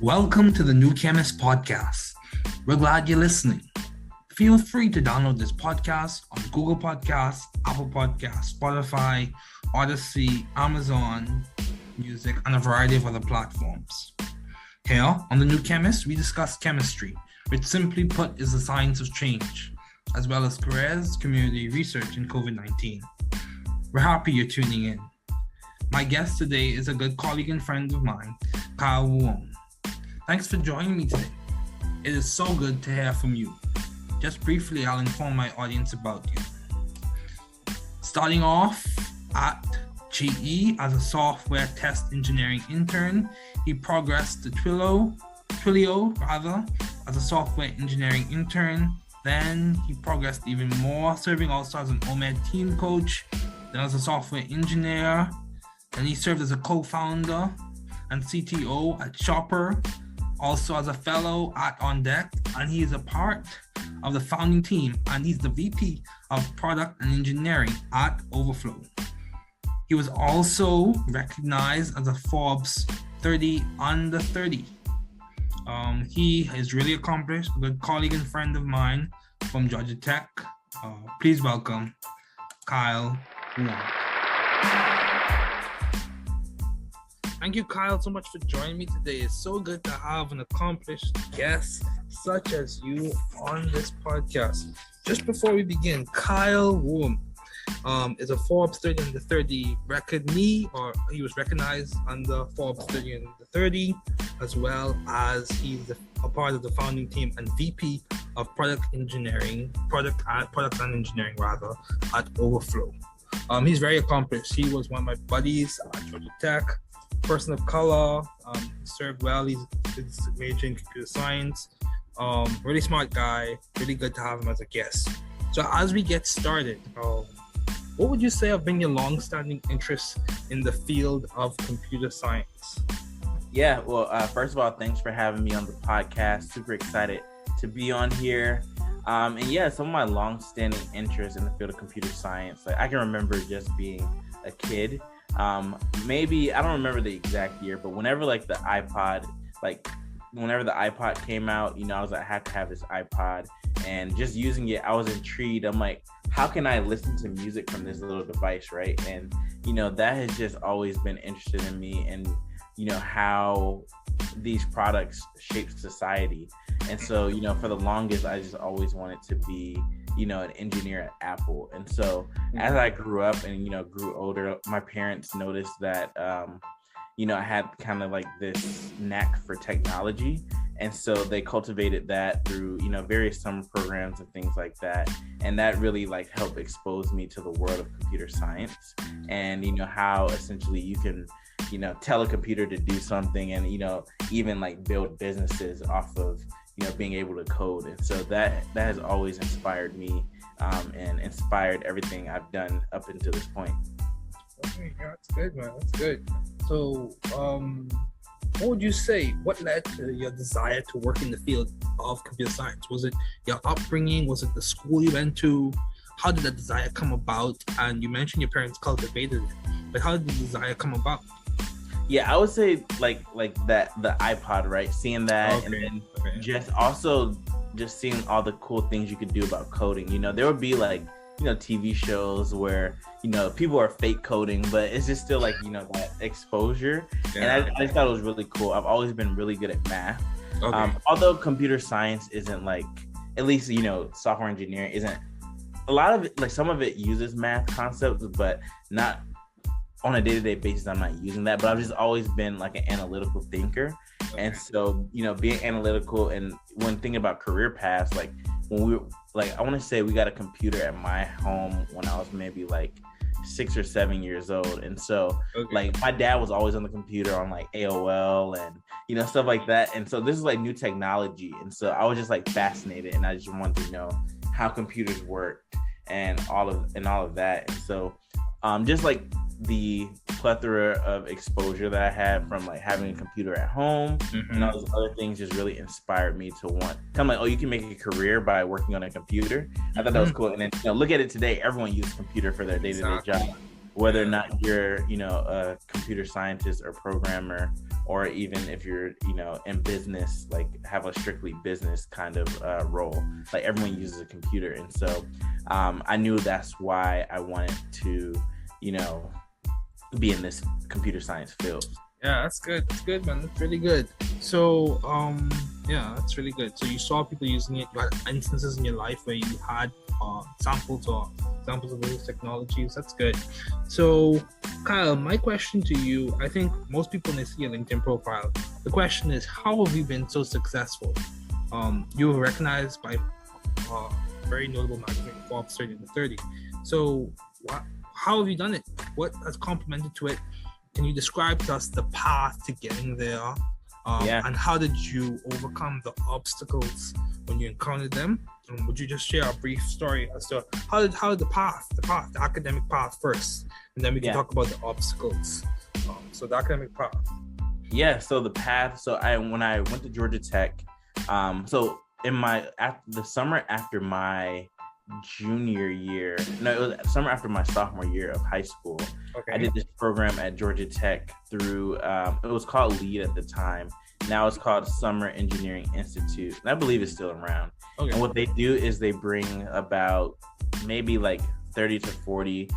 Welcome to the new Chemist Podcast. We're glad you're listening. Feel free to download this podcast on Google Podcasts, Apple Podcasts, Spotify, Odyssey, Amazon Music, and a variety of other platforms. Here on the new Chemist, we discuss chemistry, which simply put is the science of change, as well as careers, community research, and COVID-19. We're happy you're tuning in. My guest today is a good colleague and friend of mine, Kyle Wong. Thanks for joining me today. It is so good to hear from you. Just briefly, I'll inform my audience about you. Starting off at GE as a software test engineering intern, he progressed to Twilio as a software engineering intern. Then he progressed even more, serving also as an OMED team coach, then as a software engineer. Then he served as a co-founder and CTO at Shopper, also as a fellow at On Deck, and he is a part of the founding team, and he's the VP of Product and Engineering at Overflow. He was also recognized as a Forbes 30 under 30. He is really accomplished, a good colleague and friend of mine from Georgia Tech. Please welcome Kyle Wong. Thank you, Kyle, so much for joining me today. It's so good to have an accomplished guest such as you on this podcast. Just before we begin, Kyle Wong is a Forbes 30 under 30 recordee, or he was recognized under Forbes 30 under 30, as well as he's a part of the founding team and VP of Product and Engineering at Overflow. He's very accomplished. He was one of my buddies at Georgia Tech. Person of color, served well. He's majoring in computer science. Really smart guy. Really good to have him as a guest. So as we get started, what would you say have been your long-standing interests in the field of computer science? Yeah, well, first of all, thanks for having me on the podcast. Super excited to be on here. And yeah, some of my long-standing interests in the field of computer science, like I can remember just being a kid. Maybe I don't remember the exact year, but whenever the iPod came out, I had to have this iPod, and just using it, I was intrigued. I'm like, how can I listen to music from this little device, right? And that has just always been interested in me, and how these products shape society. And so for the longest, I just always wanted to be an engineer at Apple. And so as I grew up and grew older, my parents noticed that I had kind of this knack for technology, and so they cultivated that through various summer programs and things like that. And that really helped expose me to the world of computer science, and how essentially you can tell a computer to do something, and even build businesses off of being able to code. And so that has always inspired me, and inspired everything I've done up until this point. Okay, yeah, that's good, man. That's good. So, what would you say? What led to your desire to work in the field of computer science? Was it your upbringing? Was it the school you went to? How did that desire come about? And you mentioned your parents cultivated it, but how did the desire come about? Yeah, I would say that the iPod, right? Seeing that, okay. And then just seeing all the cool things you could do about coding. There would be TV shows where people are fake coding, but it's just still that exposure. Yeah. And I just thought it was really cool. I've always been really good at math. Okay. Although computer science isn't at least software engineering isn't a lot of it. Some of it uses math concepts, but not on a day-to-day basis. I'm not using that, but I've just always been an analytical thinker. Okay. And so being analytical, and when thinking about career paths, when we were I want to say we got a computer at my home when I was maybe 6 or 7 years old. And so okay. My dad was always on the computer on AOL and stuff like that. And so this is new technology, and so I was just fascinated, and I just wanted to know how computers worked and all of that. And so just the plethora of exposure that I had from like having a computer at home and all those other things just really inspired me to want kind of like, oh, you can make a career by working on a computer. I thought that was cool. And then, look at it today, everyone uses computer for their day-to-day job, whether or not you're, a computer scientist or programmer, or even if you're, in business, like have a strictly business kind of role, like everyone uses a computer. And so I knew that's why I wanted to, be in this computer science field. Yeah, that's good. That's good, man. That's really good. So, that's really good. So you saw people using it. You had instances in your life where you had samples of those technologies. That's good. So, Kyle, my question to you, I think most people, when they see your LinkedIn profile, the question is, how have you been so successful? You were recognized by very notable magazine, Forbes 30 to 30. So, how have you done it? What has complemented to it? Can you describe to us the path to getting there? And how did you overcome the obstacles when you encountered them? And would you just share a brief story as to how did the academic path first, and then we can talk about the obstacles. So the academic path. Yeah. So the path. So when I went to Georgia Tech, so in the summer after my junior year, no, it was summer after my sophomore year of high school. Okay. I did this program at Georgia Tech through, it was called LEAD at the time. Now it's called Summer Engineering Institute. And I believe it's still around. Okay. And what they do is they bring about maybe like 30 to 40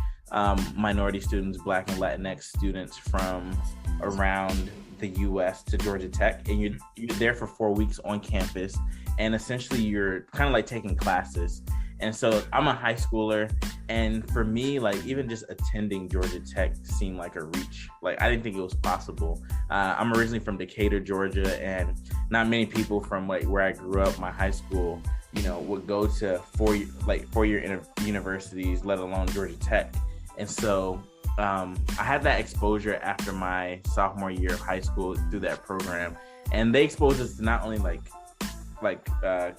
minority students, Black and Latinx students from around the U.S. to Georgia Tech. And you're there for 4 weeks on campus. And essentially you're kind of like taking classes. And so I'm a high schooler, and for me, like even just attending Georgia Tech seemed like a reach. Like I didn't think it was possible. I'm originally from Decatur, Georgia, and not many people from like where I grew up, my high school, would go to four-year universities, let alone Georgia Tech. And so I had that exposure after my sophomore year of high school through that program, and they exposed us to not only like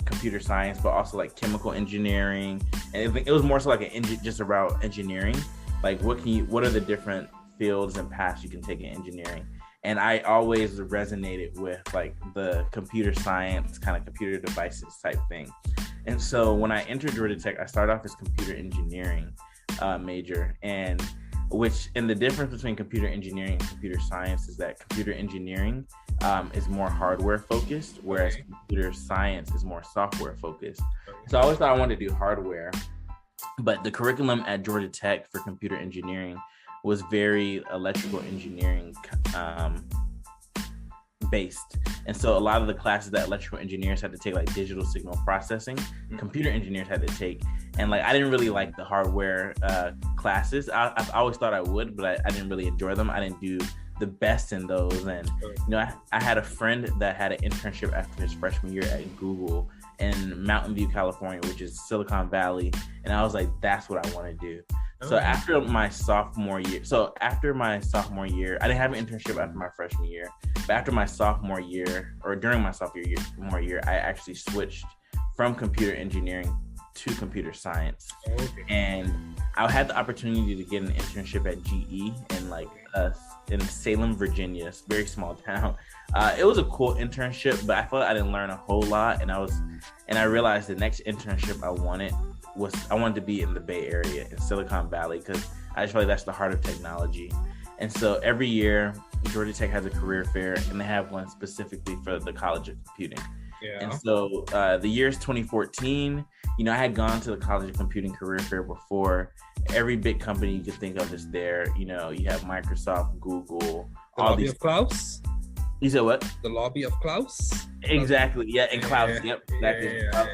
computer science, but also like chemical engineering, and it was more so like just about engineering. Like what are the different fields and paths you can take in engineering? And I always resonated with like the computer science kind of computer devices type thing. And so when I entered Georgia Tech, I started off as computer engineering major, and the difference between computer engineering and computer science is that computer engineering is more hardware focused, whereas computer science is more software focused. So I always thought I wanted to do hardware, but the curriculum at Georgia Tech for computer engineering was very electrical engineering based. And so a lot of the classes that electrical engineers had to take, like digital signal processing, computer engineers had to take. And like I didn't really like the hardware classes. I always thought I would, but I didn't really enjoy them. I didn't do the best in those. And I had a friend that had an internship after his freshman year at Google in Mountain View, California, which is Silicon Valley. And I was like, that's what I want to do. So after my sophomore year, I didn't have an internship after my freshman year, but after my sophomore year, or during my sophomore year, I actually switched from computer engineering to computer science. And I had the opportunity to get an internship at GE in Salem, Virginia, it's a very small town. It was a cool internship, but I felt I didn't learn a whole lot. And I realized the next internship I wanted to be in the Bay Area, in Silicon Valley, because I just feel like that's the heart of technology. And so every year, Georgia Tech has a career fair, and they have one specifically for the College of Computing. Yeah. And so the year is 2014. I had gone to the College of Computing career fair before. Every big company you could think of is there. You have Microsoft, Google, the all these. Of Klaus? You said what? The lobby of Klaus? Exactly. Yeah, and Klaus. Yep. Exactly. Yeah.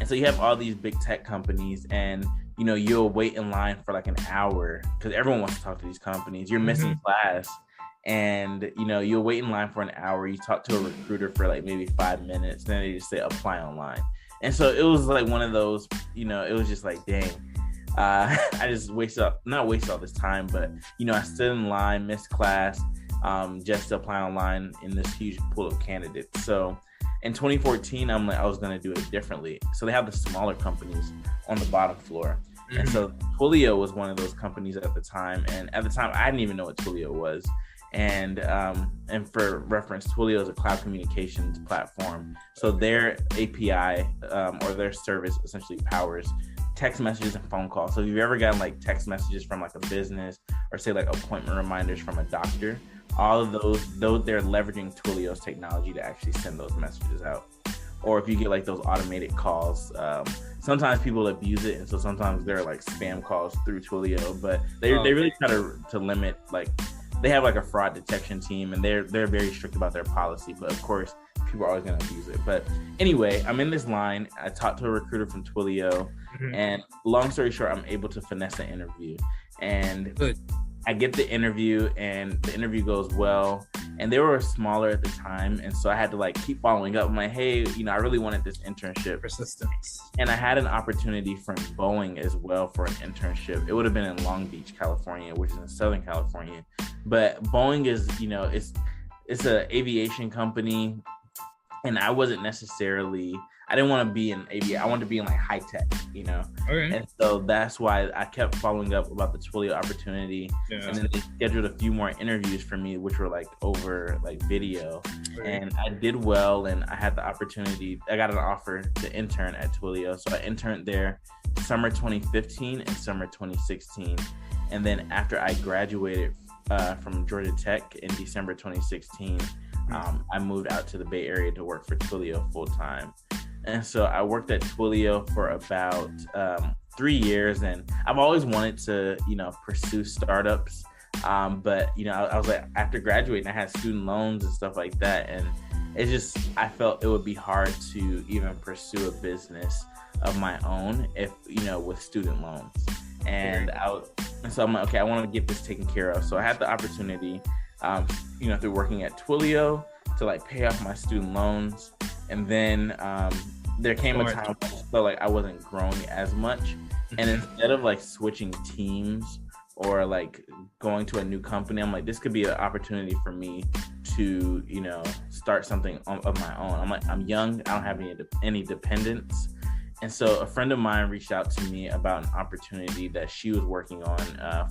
And so you have all these big tech companies, and you'll wait in line for like an hour because everyone wants to talk to these companies. You're missing class, and you'll wait in line for an hour. You talk to a recruiter for like maybe 5 minutes, then they just say apply online. And so it was like one of those. It was just like, dang, I just not wasted all this time, but I stood in line, missed class, just to apply online in this huge pool of candidates. So in 2014, I'm like, I was going to do it differently. So they have the smaller companies on the bottom floor. And so Twilio was one of those companies at the time. And at the time, I didn't even know what Twilio was. And for reference, Twilio is a cloud communications platform. So their API or their service essentially powers text messages and phone calls. So if you've ever gotten like text messages from like a business or say like appointment reminders from a doctor, all of those they're leveraging Twilio's technology to actually send those messages out. Or if you get like those automated calls, sometimes people abuse it, and so sometimes they're like spam calls through Twilio. But they really try to limit, like they have like a fraud detection team, and they're very strict about their policy. But of course, people are always going to abuse it. But anyway, I'm in this line. I talked to a recruiter from Twilio, and long story short, I'm able to finesse an interview, and I get the interview, and the interview goes well. And they were smaller at the time, and so I had to like keep following up. I'm like, hey, I really wanted this internship. Persistence. And I had an opportunity from Boeing as well for an internship. It would have been in Long Beach, California, which is in Southern California. But Boeing is, it's an aviation company, and I wasn't necessarily. I didn't want to be in aviation. I wanted to be in like high tech, Okay. And so that's why I kept following up about the Twilio opportunity. Yeah. And then they scheduled a few more interviews for me, which were like over like video. Okay. And I did well, and I had the opportunity. I got an offer to intern at Twilio. So I interned there summer 2015 and summer 2016. And then after I graduated from Georgia Tech in December 2016, I moved out to the Bay Area to work for Twilio full time. And so I worked at Twilio for about 3 years, and I've always wanted to, pursue startups. But, I was like, after graduating, I had student loans and stuff like that. And I felt it would be hard to even pursue a business of my own if, with student loans. And so I'm like, okay, I want to get this taken care of. So I had the opportunity, through working at Twilio to like pay off my student loans. And then there came a time when I felt like I wasn't growing as much. And instead of like switching teams or like going to a new company, I'm like, this could be an opportunity for me to, start something of my own. I'm like, I'm young, I don't have any dependents. And so a friend of mine reached out to me about an opportunity that she was working on.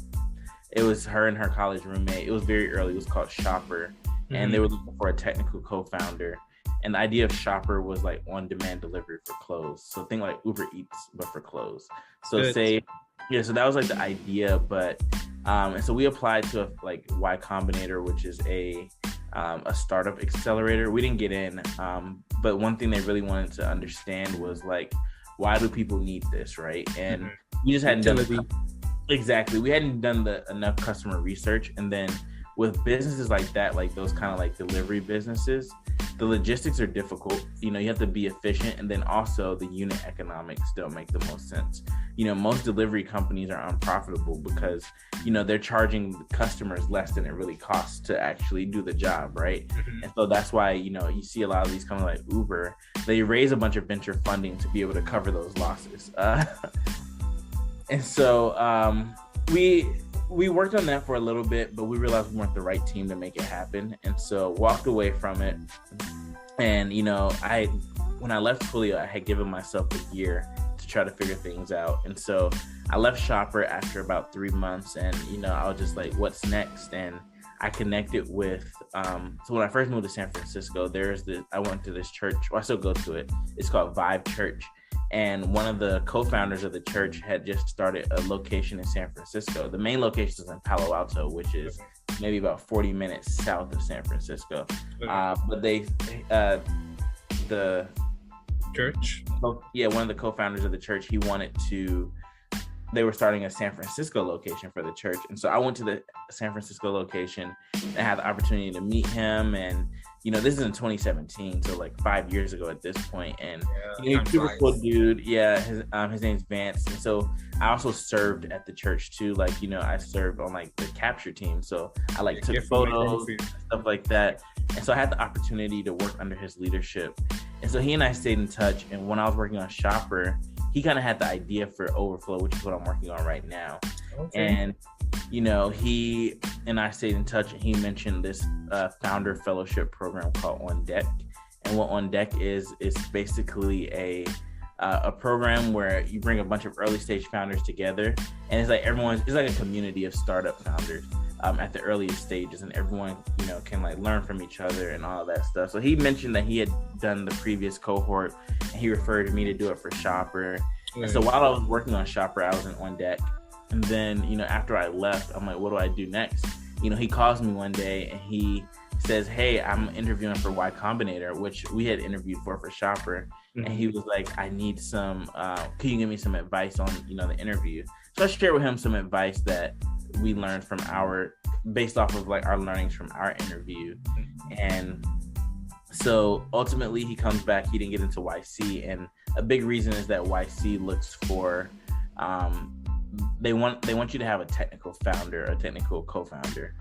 It was her and her college roommate. It was very early. It was called Shopper. And they were looking for a technical co-founder. And the idea of Shopper was like on-demand delivery for clothes. So think like Uber Eats, but for clothes. So so that was like the idea. But and so we applied to like Y Combinator, which is a startup accelerator. We didn't get in, but one thing they really wanted to understand was like, why do people need this, right? And we just hadn't done exactly. We hadn't done enough customer research, and then with businesses like that, like those kind of like delivery businesses, the logistics are difficult. You have to be efficient, and then also the unit economics don't make the most sense. Most delivery companies are unprofitable because, they're charging customers less than it really costs to actually do the job, right? And so that's why, you see a lot of these companies like Uber, they raise a bunch of venture funding to be able to cover those losses. And so we worked on that for a little bit, but we realized we weren't the right team to make it happen. And so walked away from it. And, when I left Twilio, I had given myself a year to try to figure things out. And so I left Shopper after about 3 months, and, I was just like, what's next? And I connected with, so when I first moved to San Francisco, I went to this church, I still go to it. It's called Vibe Church. And one of the co-founders of the church had just started a location in San Francisco. The main location is in Palo Alto, which is maybe about 40 minutes south of San Francisco. But the church? One of the co-founders of the church, they were starting a San Francisco location for the church. And so I went to the San Francisco location and had the opportunity to meet him. And, this is in 2017, so like 5 years ago at this point. And he's a super cool dude. Yeah, his name's Vance. And so I also served at the church too. Like, I served on like the capture team. So I took photos and stuff like that. And so I had the opportunity to work under his leadership. And so he and I stayed in touch. And when I was working on Shopper, he kind of had the idea for Overflow, which is what I'm working on right now. Okay. And, he and I stayed in touch, and he mentioned this founder fellowship program called On Deck. And what On Deck is basically a program where you bring a bunch of early stage founders together, and it's like it's like a community of startup founders at the earliest stages, and everyone, can like learn from each other and all of that stuff. So he mentioned that he had done the previous cohort, and he referred me to do it for Shopper. And so while I was working on Shopper, I was on deck. And then, after I left, I'm like, what do I do next? He calls me one day and he says, hey, I'm interviewing for Y Combinator, which we had interviewed for Shopper. And he was like, I need some, can you give me some advice on, the interview? So I shared with him some advice that we learned based off of like our learnings from our interview. And so ultimately he comes back, he didn't get into YC. And a big reason is that YC looks for, they want you to have a technical founder, a technical co-founder,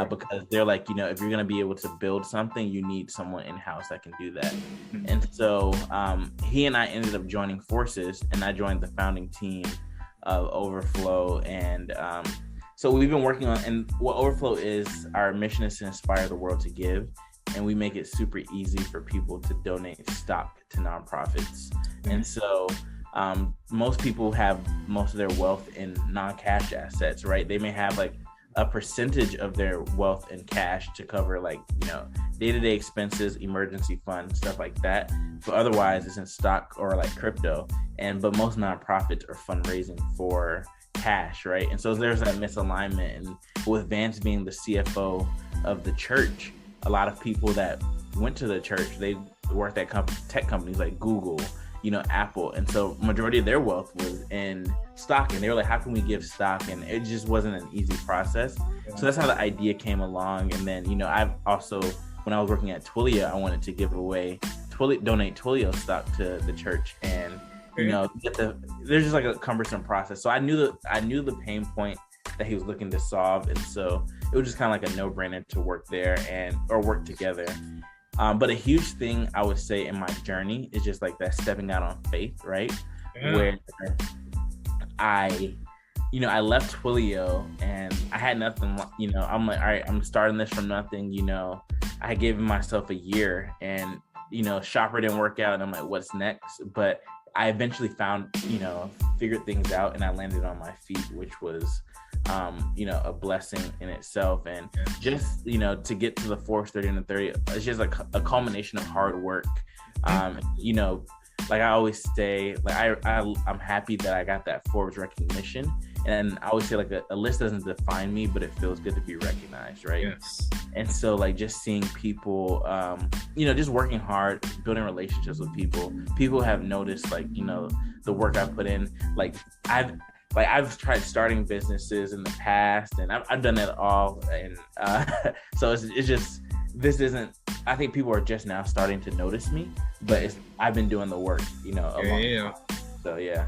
because they're like, if you're going to be able to build something, you need someone in-house that can do that. And so he and I ended up joining forces, and I joined the founding team of Overflow. And so we've been working on, and what Overflow is, our mission is to inspire the world to give. And we make it super easy for people to donate stock to nonprofits. And so most people have most of their wealth in non-cash assets, right? They may have like a percentage of their wealth in cash to cover like, day-to-day expenses, emergency funds, stuff like that. But otherwise it's in stock or like crypto. But most nonprofits are fundraising for cash, right? And so there's that misalignment. And with Vance being the CFO of the church, a lot of people that went to the church, they worked at tech companies like Google, Apple. And so majority of their wealth was in stock, and they were like, how can we give stock? And it just wasn't an easy process. Yeah. So that's how the idea came along. And then, I've also, when I was working at Twilio, I wanted to donate Twilio stock to the church, and, there's just like a cumbersome process. So I knew the pain point that he was looking to solve. And so it was just kind of like a no-brainer to work there or work together. But a huge thing I would say in my journey is just like that stepping out on faith, right? Yeah. Where I left Twilio and I had nothing, I'm like, all right, I'm starting this from nothing. I had given myself a year, and, Shopper didn't work out, and I'm like, what's next? But I eventually figured things out, and I landed on my feet, which was, a blessing in itself. And just, to get to the Forbes 30 under 30, it's just like a culmination of hard work. Like I always say, like I'm happy that I got that Forbes recognition. And I always say, like, a list doesn't define me, but it feels good to be recognized, right? Yes. And so, like, just seeing people, just working hard, building relationships with people have noticed, like, the work I put in. Like, I've tried starting businesses in the past, and I've done it all. And so it's just, this isn't, I think people are just now starting to notice me, but I've been doing the work, Yeah. So, yeah.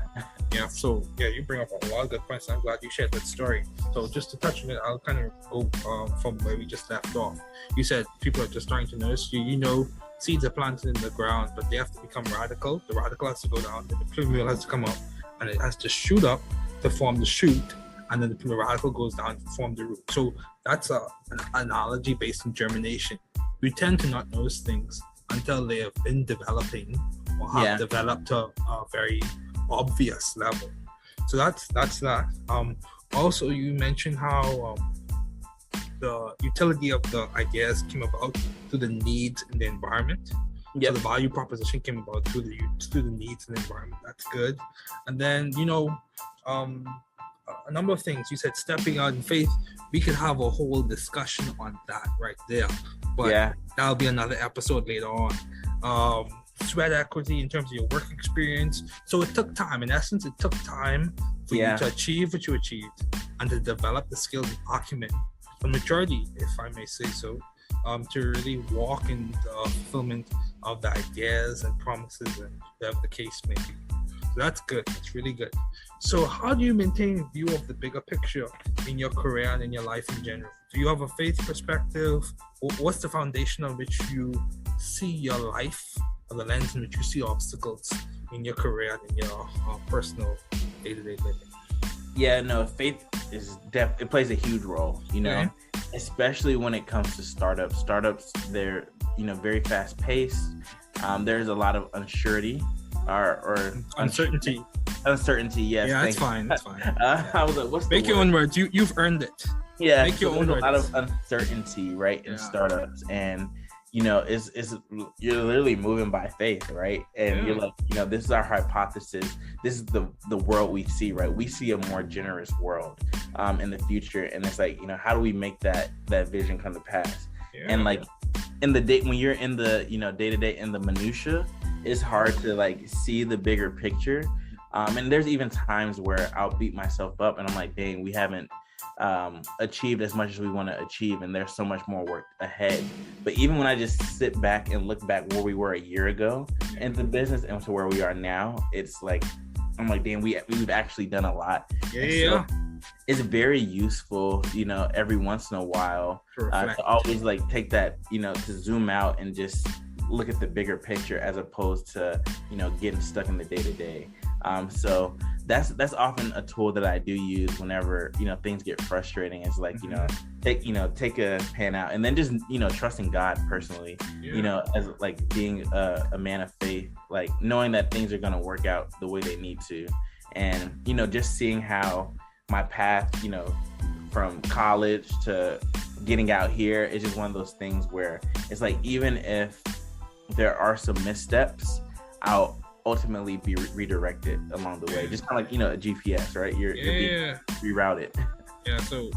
Yeah, so you bring up a lot of good points. I'm glad you shared that story. So just to touch on it, I'll kind of go from where we just left off. You said people are just starting to notice you. Seeds are planted in the ground, but they have to become radical. The radical has to go down, then the plumule has to come up, and it has to shoot up to form the shoot, and then the radical goes down to form the root. So that's an analogy based on germination. We tend to not notice things until they have been developing or have developed to a very obvious level. So that's that. Also, you mentioned how the utility of the ideas came about through the needs in the environment. So the value proposition came about through the needs in the environment. That's good. And then a number of things. You said stepping out in faith. We could have a whole discussion on that right there, but that'll be another episode later on. Sweat equity in terms of your work experience. So it took time. In essence, it took time for you to achieve what you achieved and to develop the skills and acumen, the maturity, if I may say so, to really walk in the fulfillment of the ideas and promises and whatever the case may be. So that's good. That's really good. So how do you maintain a view of the bigger picture in your career and in your life in general? Do you have a faith perspective? What's the foundation on which you see your life, or the lens in which you see obstacles in your career and in your personal day-to-day living? Yeah, no, faith is it plays a huge role, especially when it comes to startups. Startups, they're, very fast paced. There's a lot of unsurety. or uncertainty. Uncertainty, yes. Yeah, that's fine. That's fine. I was like, what's Make the your word? own words. You've earned it. Yeah, Make your own a lot words. of uncertainty, right, in startups, and it's you're literally moving by faith, right? And you're like, this is our hypothesis. This is the world we see, right? We see a more generous world in the future, and it's like, how do we make that vision come to pass? And like in the day when you're in the day to day in the minutia, it's hard to like see the bigger picture. And there's even times where I'll beat myself up and I'm like, dang, we haven't achieved as much as we want to achieve, and there's so much more work ahead. But even when I just sit back and look back where we were a year ago in the business and to where we are now, it's like, I'm like, damn, we've actually done a lot. So it's very useful, every once in a while to always like take that, to zoom out and just look at the bigger picture as opposed to, getting stuck in the day to day. So that's often a tool that I do use whenever, things get frustrating. It's like, take a pen out and then just, trusting God personally, as like being a man of faith, like knowing that things are going to work out the way they need to. And, just seeing how my path, from college to getting out here is just one of those things where it's like, even if there are some missteps, I'll ultimately be redirected along the way, just kind of like a GPS, right? You're being rerouted. Yeah. So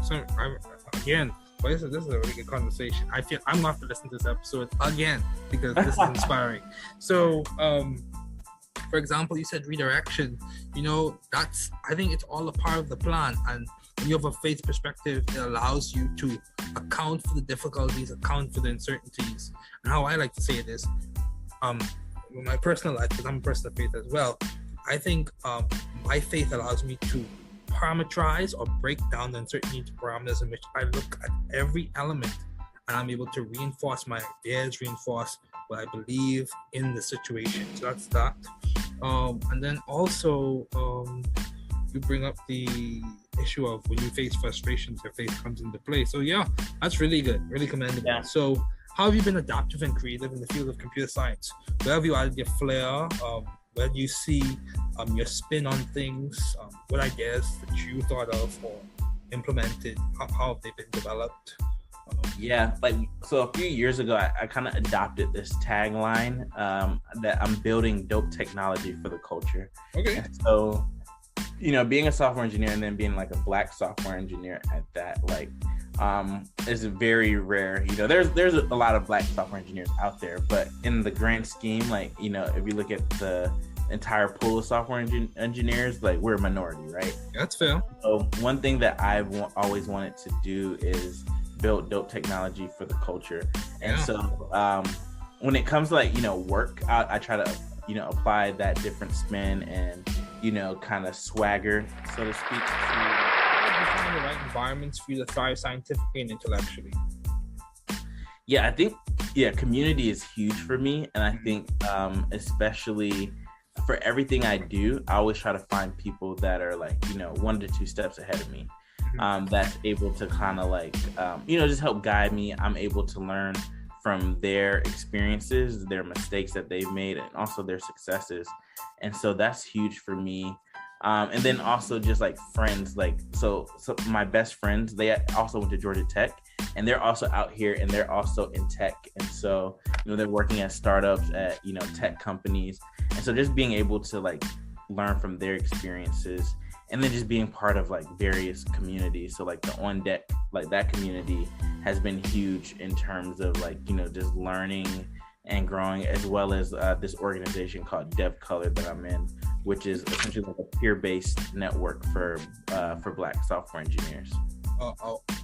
again, this is a really good conversation. I feel I'm gonna have to listen to this episode again because this is inspiring. So, for example, you said redirection. I think it's all a part of the plan. And when you have a faith perspective, it allows you to account for the difficulties, account for the uncertainties. And how I like to say it is, with my personal life, because I'm a person of faith as well, I think my faith allows me to parameterize or break down the uncertainty into parameters in which I look at every element and I'm able to reinforce my ideas, reinforce what I believe in the situation. So that's that. And then also, you bring up the issue of when you face frustrations, your faith comes into play. So yeah, that's really good, really commendable. Yeah. So how have you been adaptive and creative in the field of computer science? Where have you added your flair? Where do you see your spin on things? What ideas that you thought of or implemented? How have they been developed? So a few years ago, I kind of adopted this tagline that I'm building dope technology for the culture. Okay. And so, being a software engineer and then being like a Black software engineer at that, is very rare. There's a lot of Black software engineers out there, but in the grand scheme, if you look at the entire pool of software engineers, we're a minority, right? That's fair. So one thing that I've always wanted to do is build dope technology for the culture. And so when it comes to work, I try to apply that different spin and kind of swagger, so to speak, to find the right environments for you to thrive scientifically and intellectually. I think community is huge for me, and I think especially for everything I do, I always try to find people that are 1 to 2 steps ahead of me. That's able to kind of just help guide me. I'm able to learn from their experiences, their mistakes that they've made, and also their successes. And so that's huge for me. And then also just friends, so my best friends, they also went to Georgia Tech, and they're also out here and they're also in tech. And so, they're working at startups, at, tech companies. And so just being able to learn from their experiences, and then just being part of various communities. So the On Deck, that community has been huge in terms of just learning and growing, as well as this organization called Dev Color that I'm in, which is essentially a peer-based network for Black software engineers.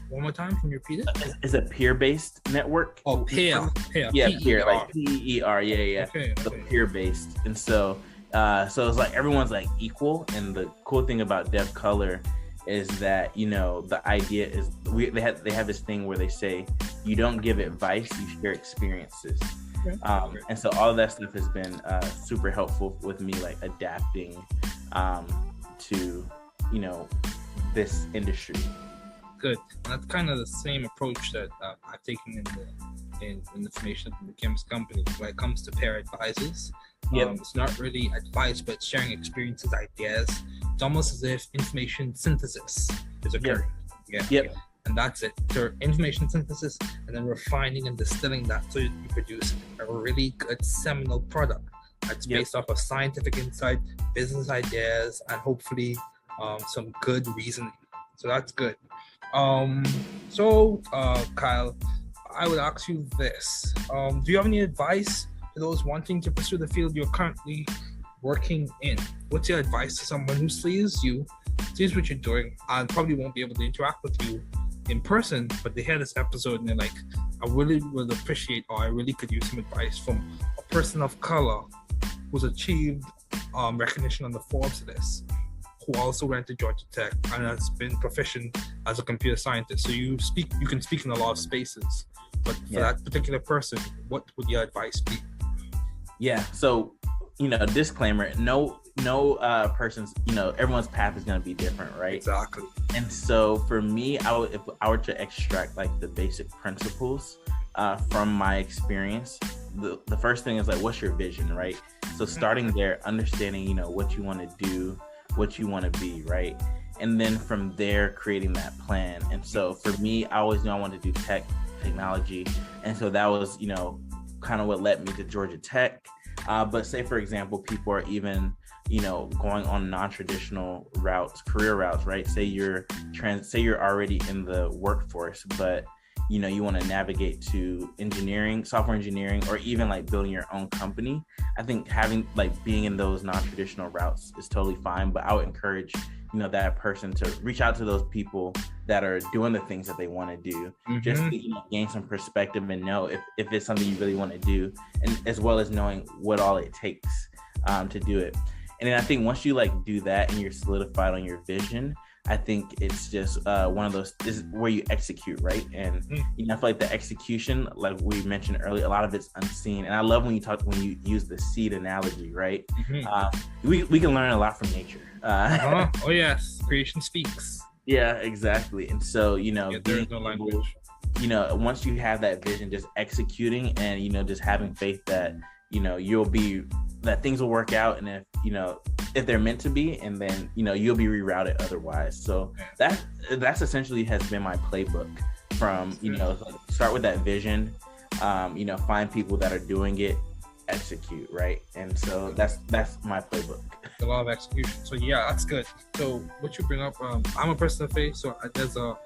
One more time, can you repeat it? It's a peer-based network. Oh, peer. Yeah, peer, PER. Yeah. Okay. So peer-based, and so it's everyone's equal. And the cool thing about Dev Color is that the idea is they have this thing where they say you don't give advice, you share experiences. And so all of that stuff has been super helpful with me adapting to this industry. Good. And that's kind of the same approach that I've taken in the formation of the Chemist company. When it comes to pair advisors, It's not really advice, but sharing experiences, ideas. It's almost as if information synthesis is occurring. And that's it. So information synthesis, and then refining and distilling that so you produce a really good seminal product that's based off of scientific insight, business ideas, and hopefully some good reasoning. So that's good. Kyle, I would ask you this. Do you have any advice to those wanting to pursue the field you're currently working in? What's your advice to someone who sees what you're doing, and probably won't be able to interact with you in person, but they hear this episode and they're like, I really would appreciate, or I really could use some advice from a person of color who's achieved recognition on the Forbes list, who also went to Georgia Tech and has been proficient as a computer scientist. So you can speak in a lot of spaces, but for that particular person, what would your advice be? So, disclaimer, no person's, everyone's path is going to be different, right? Exactly. And so for me, if I were to extract like the basic principles from my experience, the first thing is like, what's your vision, right? So starting there, understanding, what you want to do, what you want to be, right? And then from there, creating that plan. And so for me, I always knew I wanted to do technology. And so that was, kind of what led me to Georgia Tech. But say, for example, people are even, going on non-traditional career routes, right? Say you're already in the workforce, but, you want to navigate to software engineering, or even like building your own company. I think being in those non-traditional routes is totally fine, but I would encourage, that person to reach out to those people that are doing the things that they want to do, just to gain some perspective and know if it's something you really want to do, and as well as knowing what all it takes to do it. And then I think once you do that and you're solidified on your vision, I think it's just one of those is where you execute, right? And I feel like the execution, like we mentioned earlier, a lot of it's unseen. And I love when you use the seed analogy, right? We can learn a lot from nature. Oh yes, creation speaks. Yeah, exactly. And so there's no language. Once you have that vision, just executing and just having faith that that things will work out, and if they're meant to be, and then you'll be rerouted otherwise. So that's essentially has been my playbook from start with that vision, find people that are doing it, execute, right? And so that's my playbook. A lot of execution. So that's good. So what you bring up, I'm a person of faith, so there's a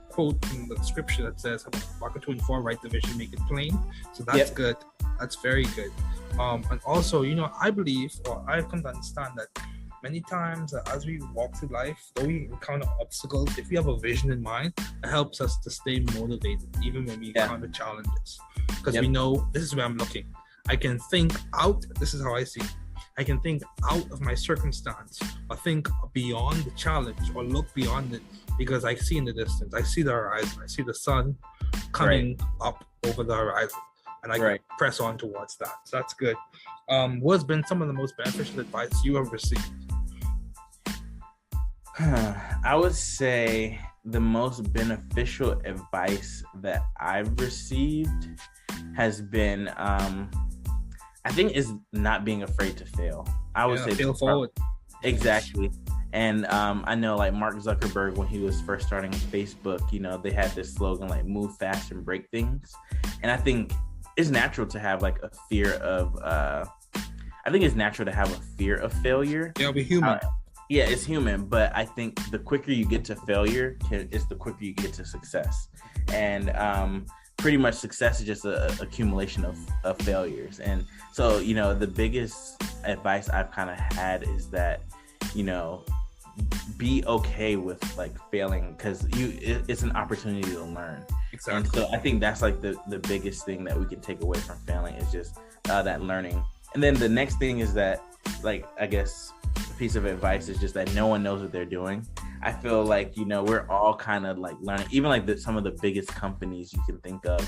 quote in the scripture that says, Habakkuk 24, write the vision, make it plain. So that's good. That's very good. And also, I believe, or I've come to understand that many times as we walk through life, though we encounter obstacles, if we have a vision in mind, it helps us to stay motivated, even when we encounter challenges. Because we know this is where I'm looking. I can think out, this is how I see it. I can think out of my circumstance, or think beyond the challenge, or look beyond it, because I see in the distance, I see the horizon, I see the sun coming up over the horizon, and I can press on towards that. So that's good. What's been some of the most beneficial advice you have received? I would say the most beneficial advice that I've received has been, I think, is not being afraid to fail. I would say fail forward. Exactly. And I know like Mark Zuckerberg, when he was first starting Facebook, they had this slogan like move fast and break things. And I think it's natural to have like a fear of, failure. Yeah, we're human. It's human, but I think the quicker you get to failure is the quicker you get to success. And pretty much success is just an accumulation of failures. And so, the biggest advice I've kind of had is that, be okay with like failing, because it's an opportunity to learn. Exactly. And so I think that's like the biggest thing that we can take away from failing is just that learning. And then the next thing is that, like, I guess a piece of advice is just that no one knows what they're doing. I feel like, we're all kind of like learning, even like some of the biggest companies you can think of,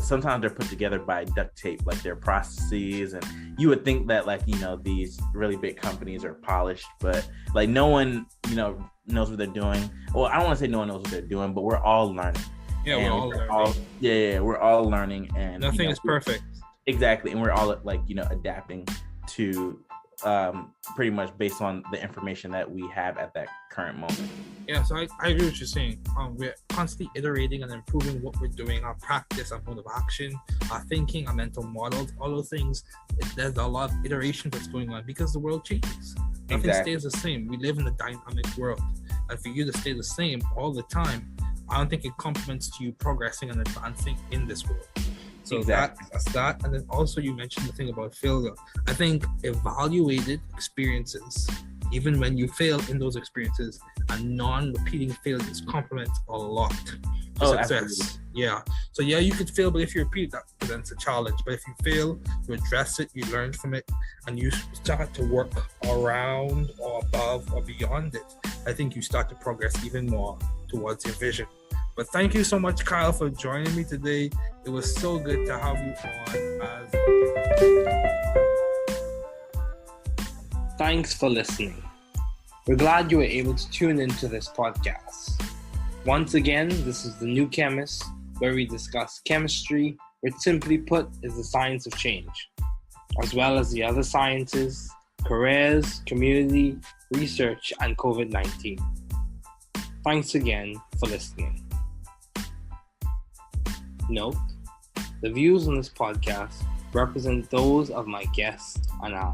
sometimes they're put together by duct tape, like their processes. And you would think that like, these really big companies are polished, but like no one, knows what they're doing. Well, I don't want to say no one knows what they're doing, but we're all learning. Yeah, we're all learning. We're all learning, and nothing is perfect. Exactly. And we're all like, adapting to pretty much based on the information that we have at that current moment. Yeah, so I agree with what you're saying. We're constantly iterating and improving what we're doing, our practice, our mode of action, our thinking, our mental models, all those things. There's a lot of iteration that's going on because the world changes. Nothing stays the same. We live in a dynamic world. And for you to stay the same all the time, I don't think it complements to you progressing and advancing in this world. So that's that. And then also you mentioned the thing about failure. I think evaluated experiences, even when you fail in those experiences, and non-repeating failures complements a lot to success. Absolutely. Yeah. So yeah, you could fail, but if you repeat, that presents a challenge. But if you fail, you address it, you learn from it, and you start to work around or above or beyond it, I think you start to progress even more towards your vision. But thank you so much, Kyle, for joining me today. It was so good to have you on. Thanks for listening. We're glad you were able to tune into this podcast. Once again, this is The New Chemist, where we discuss chemistry, which simply put is the science of change, as well as the other sciences, careers, community, research, and COVID-19. Thanks again for listening. Note, the views on this podcast represent those of my guests and I.